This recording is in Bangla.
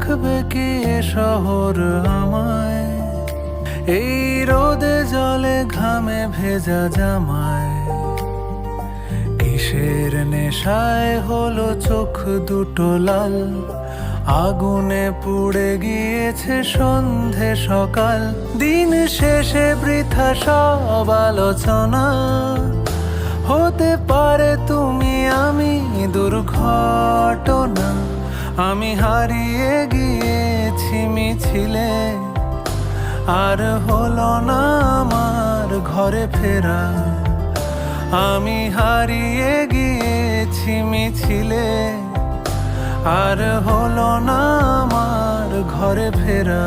রাখবে কি এ শহর আমায়, এই রোদে জলে ঘামে ভেজা জামায়। কিসের নেশায় হলো চোখ দুটো লাল, আগুনে পুড়ে গিয়েছে সন্ধে সকাল। দিন শেষে বৃথা সব আলোচনা, হতে পারে তুমি আমি দুর্ঘটনা। আমি হারিয়ে গিয়েছি মিছিলে, আর হলো না আমার ঘরে ফেরা। আমি হারিয়ে গিয়েছি মিছিলে, আর হলো না আমার ঘরে ফেরা।